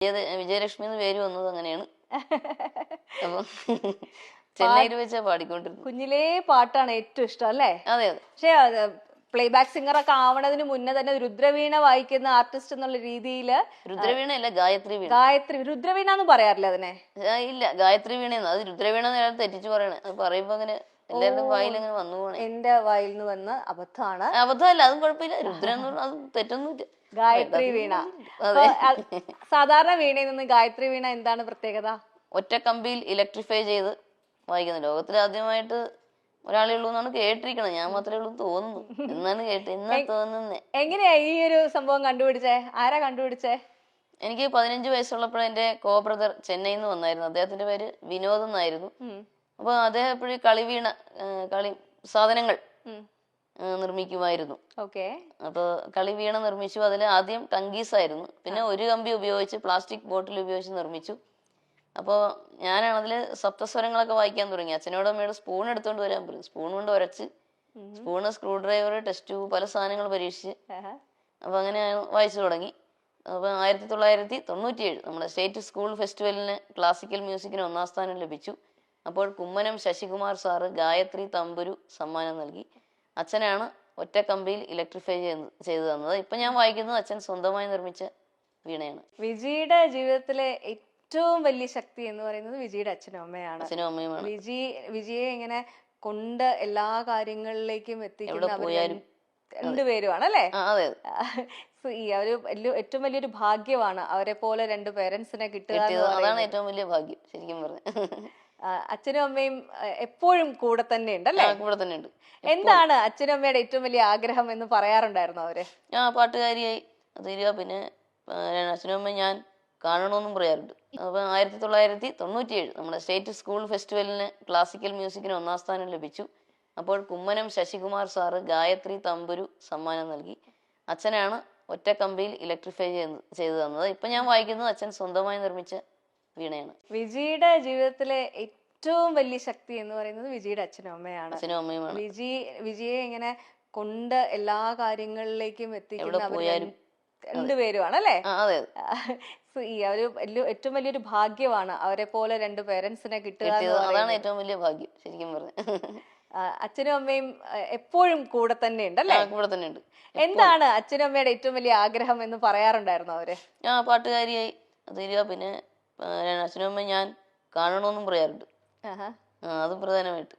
വിജയലക്ഷ്മി എന്ന് പേര് വന്നത് അങ്ങനെയാണ്. അപ്പം ചെന്നൈയിൽ വെച്ചാ പാടിക്കൊണ്ടിരുന്നു. കുഞ്ഞിലേ പാട്ടാണ് ഏറ്റവും ഇഷ്ടം അല്ലേ? അതെ അതെ. പക്ഷെ പ്ലേബാക്ക് സിംഗർ ഒക്കെ ആവണതിന് മുന്നേ തന്നെ രുദ്രവീണ വായിക്കുന്ന ആർട്ടിസ്റ്റ് എന്നുള്ള രീതിയിൽ രുദ്രവീണ അല്ല, ഗായത്രി വീണ. രുദ്രവീണ എന്ന് പറയാറില്ല അതിനെ? ഇല്ല, ഗായത്രി വീണയെന്ന്. അത് രുദ്രവീണ തെറ്റിച്ച് പറയണേ. അത് പറയുമ്പോ അങ്ങനെ എല്ലാവരുടെയും വായിൽ അങ്ങനെ വന്നു പോണേ. എന്റെ വായിൽ നിന്ന് വന്ന് അബദ്ധമാണ്. അബദ്ധമല്ല, അതും കുഴപ്പമില്ല. രുദ്ര എന്ന് പറഞ്ഞാൽ അത് തെറ്റൊന്നുമില്ല. ഗായത്രി വീണ. സാധാരണ വീണയിൽ നിന്ന് ഗായത്രി വീണ എന്താണ് പ്രത്യേകത? ഒറ്റ കമ്പിയിൽ ഇലക്ട്രിഫൈ ചെയ്ത് വായിക്കുന്നത്. ലോകത്തിൽ ആദ്യമായിട്ട് ഒരാളേ ഉള്ളൂ എന്നാണ് കേട്ടിരിക്കണം. ഞാൻ മാത്രമേ ഉള്ളൂ തോന്നുന്നു എന്നാണ് തോന്നുന്നേ. എങ്ങനെയാ ഈ ഒരു സംഭവം കണ്ടുപിടിച്ചേ? ആരാ കണ്ടുപിടിച്ചേ? എനിക്ക് 15 വയസ്സുള്ളപ്പോൾ എന്റെ കോ ബ്രദർ ചെന്നൈയിൽ നിന്ന് വന്നായിരുന്നു. അദ്ദേഹത്തിന്റെ പേര് വിനോദ് എന്നായിരുന്നു. അപ്പൊ അദ്ദേഹം എപ്പോഴും കളി സാധനങ്ങൾ നിർമ്മിക്കുമായിരുന്നു. അപ്പൊ കളിവീണ നിർമ്മിച്ചു. അതിൽ ആദ്യം ടങ്കീസ് ആയിരുന്നു, പിന്നെ ഒരു കമ്പി ഉപയോഗിച്ച് പ്ലാസ്റ്റിക് ബോട്ടിൽ ഉപയോഗിച്ച് നിർമ്മിച്ചു. അപ്പോൾ ഞാനാണ് അതിൽ സപ്തസ്വരങ്ങളൊക്കെ വായിക്കാൻ തുടങ്ങി. അച്ഛനോട് അമ്മയോട് സ്പൂൺ എടുത്തോണ്ട് വരാൻ പറയും. സ്പൂൺ കൊണ്ട് ഉരച്ച്, spoon, screw driver, test tube, പല സാധനങ്ങൾ പരീക്ഷിച്ച് അപ്പൊ അങ്ങനെ വായിച്ചു തുടങ്ങി. അപ്പൊ 1997 നമ്മുടെ സ്റ്റേറ്റ് സ്കൂൾ ഫെസ്റ്റിവലിന് ക്ലാസിക്കൽ മ്യൂസിക്കിന് 1ാം സ്ഥാനം ലഭിച്ചു. അപ്പോൾ കുമ്മനം ശശികുമാർ സാറ് ഗായത്രി തമ്പുരു സമ്മാനം നൽകി. അച്ഛനാണ് ഒറ്റ കമ്പിയിൽ ഇലക്ട്രിഫൈ ചെയ്തു തന്നത്. ഇപ്പൊ ഞാൻ വായിക്കുന്നത് അച്ഛൻ സ്വന്തമായി നിർമ്മിച്ച വീണയാണ്. വിജിയുടെ ജീവിതത്തിലെ ഏറ്റവും വലിയ ശക്തി എന്ന് പറയുന്നത് വിജിയുടെ അച്ഛനും അമ്മയാണ്. അച്ഛനും അമ്മയുമാണ്. വിജിയെ ഇങ്ങനെ കൊണ്ട് എല്ലാ കാര്യങ്ങളിലേക്കും എത്തിക്കുന്ന രണ്ടുപേരുമാണ് അല്ലേ? ഈ ഒരു ഏറ്റവും വലിയൊരു ഭാഗ്യമാണ് അവരെ പോലെ 2 പേരൻസിനെ കിട്ടുക. അതാണ് ഏറ്റവും വലിയ ഭാഗ്യം ശരിക്കും പറഞ്ഞു. അച്ഛനും അമ്മയും എപ്പോഴും കൂടെ തന്നെ ഉണ്ടല്ലേ? കൂടെ തന്നെ ഉണ്ട്. എന്താണ് അച്ഛനും അമ്മയുടെ ഏറ്റവും വലിയ ആഗ്രഹം എന്ന് പറയാറുണ്ടായിരുന്നു അവര്? പാട്ടുകാരിയായി തീരുക, പിന്നെ അച്ഛനും അമ്മയും ഞാൻ കാണണമെന്നും പറയാറുണ്ട്. അപ്പൊ 1997 നമ്മുടെ സ്റ്റേറ്റ് സ്കൂൾ ഫെസ്റ്റിവലിന് ക്ലാസിക്കൽ മ്യൂസിക്കിന് 1ാം സ്ഥാനം ലഭിച്ചു. അപ്പോൾ കുമ്മനം ശശികുമാർ സാറ് ഗായത്രി തമ്പുരു സമ്മാനം നൽകി. അച്ഛനാണ് ഒറ്റ കമ്പിയിൽ ഇലക്ട്രിഫൈ ചെയ്തു തന്നത്. ഇപ്പൊ ഞാൻ വായിക്കുന്നത് അച്ഛൻ സ്വന്തമായി നിർമ്മിച്ച വീണയാണ്. വിജിയുടെ ജീവിതത്തിലെ ഏറ്റവും വലിയ ശക്തി എന്ന് പറയുന്നത് വിജിയുടെ അച്ഛനും അമ്മയാണ്. അച്ഛനും അമ്മയുമാണ്. വിജിയെ ഇങ്ങനെ കൊണ്ട് എല്ലാ കാര്യങ്ങളിലേക്കും എത്തിക്കുന്ന രണ്ടുപേരുമാണ് അല്ലേ? ഈ ഒരു ഏറ്റവും വലിയൊരു ഭാഗ്യമാണ് അവരെ പോലെ 2 പേരൻസിനെ കിട്ടുക. അതാണ് ഏറ്റവും വലിയ ഭാഗ്യം ശരിക്കും പറഞ്ഞു. അച്ഛനും അമ്മയും എപ്പോഴും കൂടെ തന്നെ ഉണ്ടല്ലേ? കൂടെ തന്നെ ഉണ്ട്. എന്താണ് അച്ഛനും അമ്മയുടെ ഏറ്റവും വലിയ ആഗ്രഹം എന്ന് പറയാറുണ്ടായിരുന്നു അവര്? പാട്ടുകാരിയായി തീരുക, പിന്നെ അച്ഛനും അമ്മയും ഞാൻ കാണണമെന്നും പറയാറുണ്ട്. അത് പ്രധാനമായിട്ട്.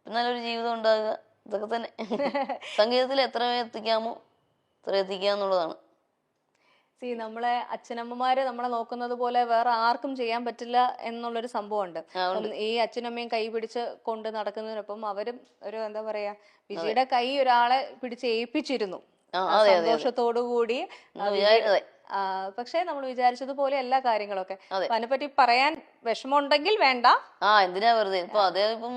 നല്ലൊരു ജീവിതം ഉണ്ടാകുക, ഇതൊക്കെ തന്നെ. സംഗീതത്തിൽ എത്ര എത്തിക്കാമോ അത്ര എത്തിക്കുക എന്നുള്ളതാണ്. നമ്മളെ അച്ഛനമ്മമാര് നമ്മളെ നോക്കുന്നത് പോലെ വേറെ ആർക്കും ചെയ്യാൻ പറ്റില്ല എന്നുള്ളൊരു സംഭവം ഉണ്ട്. ഈ അച്ഛനമ്മയും കൈ പിടിച്ച് കൊണ്ട് നടക്കുന്നതിനൊപ്പം അവരും ഒരു എന്താ പറയാ, വിജിയുടെ കൈ ഒരാളെ പിടിച്ച് ഏൽപ്പിച്ചിരുന്നു സന്തോഷത്തോടു കൂടി. പക്ഷെ നമ്മൾ വിചാരിച്ചതുപോലെ എല്ലാ കാര്യങ്ങളൊക്കെ. അതിനെപ്പറ്റി പറയാൻ വിഷമമുണ്ടെങ്കിൽ വേണ്ട. എന്തിനാ വെറുതെ. ഇപ്പൊ അദ്ദേഹം ഇപ്പം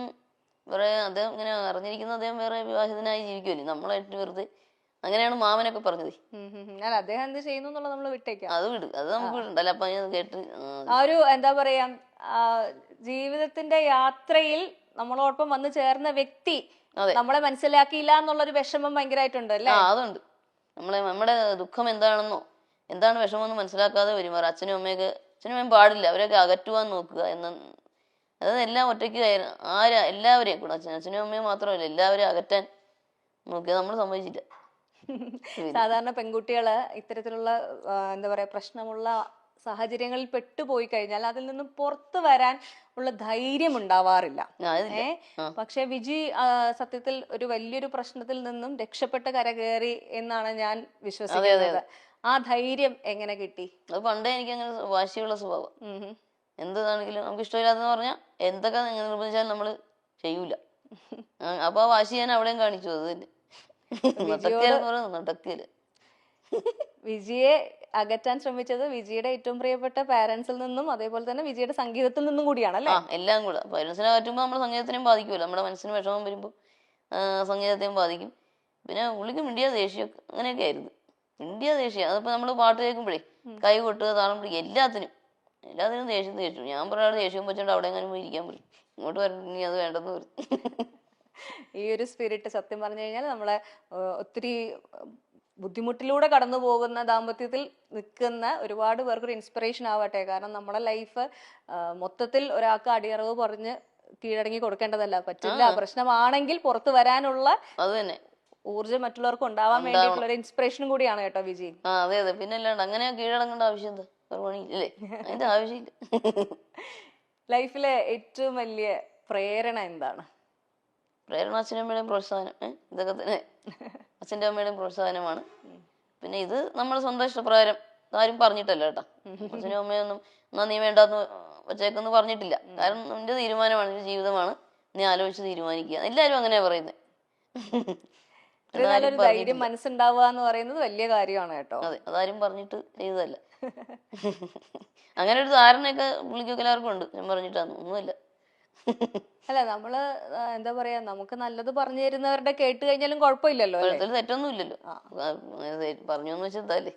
അദ്ദേഹം ഇങ്ങനെ അറിഞ്ഞിരിക്കുന്ന അദ്ദേഹം വേറെ വിവാഹിതനായി ജീവിക്കുമല്ലേ, നമ്മളായിട്ട് വെറുതെ. അങ്ങനെയാണ് മാമനൊക്കെ പറഞ്ഞത്. അദ്ദേഹം എന്ത് ചെയ്യുന്നു എന്നുള്ളത് നമ്മൾ വിട്ടേക്കാം. അത് വിട്, അത് നമുക്ക് വിടണ്ടല്ലോ. അപ്പൊ കേട്ട് ആ ഒരു എന്താ പറയാ, ജീവിതത്തിന്റെ യാത്രയിൽ നമ്മളോടൊപ്പം വന്നു ചേർന്ന വ്യക്തി നമ്മളെ മനസ്സിലാക്കിയില്ല എന്നുള്ളൊരു വിഷമം ഭയങ്കരമായിട്ടുണ്ട് അല്ലേ? അതുണ്ട്. നമ്മുടെ ദുഃഖം എന്താണെന്നോ എന്താണ് വിഷമമെന്ന് മനസ്സിലാക്കാതെ പെരുമാറുക. അച്ഛനും അമ്മയും പാടില്ല. അവരൊക്കെ അകറ്റുവാൻ നോക്കുക അതായത് എല്ലാം ഒറ്റയ്ക്ക് എല്ലാവരെയും കൂടെ അച്ഛനും അമ്മയും മാത്രമല്ല എല്ലാവരെയും അകറ്റാൻ നോക്കുക. നമ്മൾ സമ്മതിച്ചില്ല. സാധാരണ പെൺകുട്ടികള് ഇത്തരത്തിലുള്ള എന്താ പറയാ പ്രശ്നമുള്ള സാഹചര്യങ്ങളിൽ പെട്ടുപോയി കഴിഞ്ഞാൽ അതിൽ നിന്നും പുറത്തു വരാൻ ഉള്ള ധൈര്യം ഉണ്ടാവാറില്ല. പക്ഷെ വിജി സത്യത്തിൽ ഒരു വലിയൊരു പ്രശ്നത്തിൽ നിന്നും രക്ഷപ്പെട്ട് കരകയറി എന്നാണ് ഞാൻ വിശ്വസിക്കുന്നത്. ആ ധൈര്യം എങ്ങനെ കിട്ടി? അത് പണ്ടേ എനിക്ക് അങ്ങനെ വാശിയുള്ള സ്വഭാവം. എന്താണെങ്കിലും നമുക്ക് ഇഷ്ടമില്ലാത്തെന്ന് പറഞ്ഞാൽ എന്തൊക്കെ നിർബന്ധിച്ചാലും നമ്മള് ചെയ്യൂല. അപ്പൊ ആ വാശി ഞാൻ അവിടെയും കാണിച്ചു. അത് തന്നെ വിജിയെ അകറ്റാൻ ശ്രമിച്ചത് വിജിയുടെ ഏറ്റവും പ്രിയപ്പെട്ട പാരന്റ്സിൽ നിന്നും അതേപോലെ തന്നെ വിജിയുടെ സംഗീതത്തിൽ നിന്നും കൂടിയാണല്ലേ? എല്ലാം കൂടെ. പാരന്റ്സിനെ അകറ്റുമ്പോൾ നമ്മുടെ സംഗീതത്തിനെയും ബാധിക്കുമല്ലോ. നമ്മുടെ മനസ്സിന് വിഷമം വരുമ്പോൾ സംഗീതത്തെയും ബാധിക്കും. പിന്നെ പുള്ളിക്ക് മിണ്ടിയ ദേഷ്യമൊക്കെ അങ്ങനെയൊക്കെ ആയിരുന്നു. മിണ്ടിയ ദേഷ്യം. അതിപ്പോ നമ്മള് പാട്ട് കേൾക്കുമ്പോഴേ കൈ കൊട്ടുക, താളം പിടിക്കുക, എല്ലാത്തിനും ദേഷ്യം. ഞാൻ പറയാതെ ദേഷ്യം വെച്ചോണ്ട് അവിടെ എങ്ങനെ പോയി ഇരിക്കാൻ പറയും. ഇങ്ങോട്ട് വരണമെങ്കിൽ അത് വേണ്ടെന്ന് പറയും. ഈ ഒരു സ്പിരിറ്റ് സത്യം പറഞ്ഞു കഴിഞ്ഞാൽ നമ്മളെ ഒത്തിരി ബുദ്ധിമുട്ടിലൂടെ കടന്നു പോകുന്ന ദാമ്പത്യത്തിൽ നിൽക്കുന്ന ഒരുപാട് പേർക്കൊരു ഇൻസ്പിറേഷൻ ആവട്ടെ. കാരണം നമ്മുടെ ലൈഫ് മൊത്തത്തിൽ ഒരാൾക്ക് അടിയറവ് പറഞ്ഞ് കീഴടങ്ങി കൊടുക്കേണ്ടതല്ല. പറ്റില്ല, പ്രശ്നമാണെങ്കിൽ പുറത്തു വരാനുള്ള അത് തന്നെ ഊർജ്ജം മറ്റുള്ളവർക്ക് ഉണ്ടാവാൻ വേണ്ടിയിട്ടുള്ള ഒരു ഇൻസ്പിറേഷനും കൂടിയാണ് കേട്ടോ വിജി. അതെ അതെ, പിന്നെ അല്ലാണ്ട് അങ്ങനെ കീഴടങ്ങേണ്ട ആവശ്യം എന്താ, പണിയില്ലേ, അതിന്റെ ആവശ്യമില്ല. ലൈഫിലെ ഏറ്റവും വലിയ പ്രേരണ എന്താണ്? പ്രേരണ അച്ഛനും അമ്മയുടെയും പ്രോത്സാഹനം, ഇതൊക്കെ തന്നെ അച്ഛൻ്റെ അമ്മയുടെയും പ്രോത്സാഹനമാണ്. പിന്നെ ഇത് നമ്മുടെ സ്വന്തം ഇഷ്ടപ്രകാരം ആരും പറഞ്ഞിട്ടല്ല കേട്ടോ. അച്ഛനും അമ്മയൊന്നും എന്നാ നീ വേണ്ടാന്ന് വച്ചേക്കെന്ന് പറഞ്ഞിട്ടില്ല. കാരണം നിന്റെ തീരുമാനമാണ്, നിന്റെ ജീവിതമാണ്, നീ ആലോചിച്ച് തീരുമാനിക്കുക. എല്ലാരും അങ്ങനെയാ പറയുന്നത്. നല്ലൊരു ധൈര്യം മനസ്സുണ്ടാവുക എന്ന് പറയുന്നത് വലിയ കാര്യമാണ് കേട്ടോ. അതെ, അതാരും പറഞ്ഞിട്ട് ചെയ്തതല്ല. അങ്ങനെ ഒരു ധാരണയൊക്കെ പുള്ളിക്കൊക്കെ എല്ലാവർക്കും ഉണ്ട്, ഞാൻ പറഞ്ഞിട്ടാണ്, ഒന്നുമില്ല. അല്ല, നമ്മള് എന്താ പറയാ, നമുക്ക് നല്ലത് പറഞ്ഞു തരുന്നവരുടെ കേട്ട് കഴിഞ്ഞാലും കുഴപ്പമില്ലല്ലോ, തെറ്റൊന്നും ഇല്ലല്ലോ. പറഞ്ഞു എന്ന് വെച്ചാൽ